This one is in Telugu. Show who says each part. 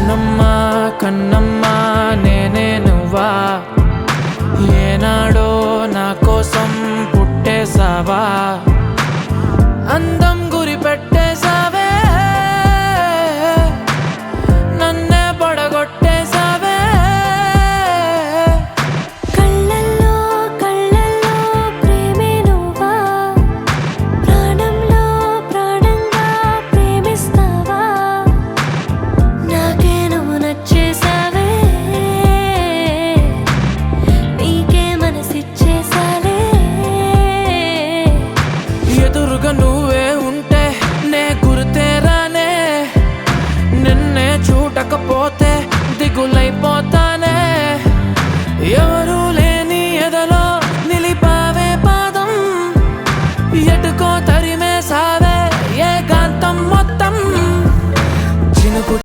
Speaker 1: కన్నమ్మా కన్నమ్మా నేనే నువ్వా ఏనాడో నా కోసం పుట్టేసావా అందం గురి పెట్టేసావే నన్నే పడగొట్టేసావే
Speaker 2: కళ్ళల్లో కళ్ళల్లో ప్రేమే నువ్వా ప్రాణంలో ప్రాణంగా ప్రేమిస్తావా నాకే నువ్వు నచ్చేసావే నీకే మనసిచ్చేసాలే
Speaker 1: ఎదురుగా నువ్వే ఉంటే నే గుర్తేరానే నిన్నే చూడకపోతే దిగులైపో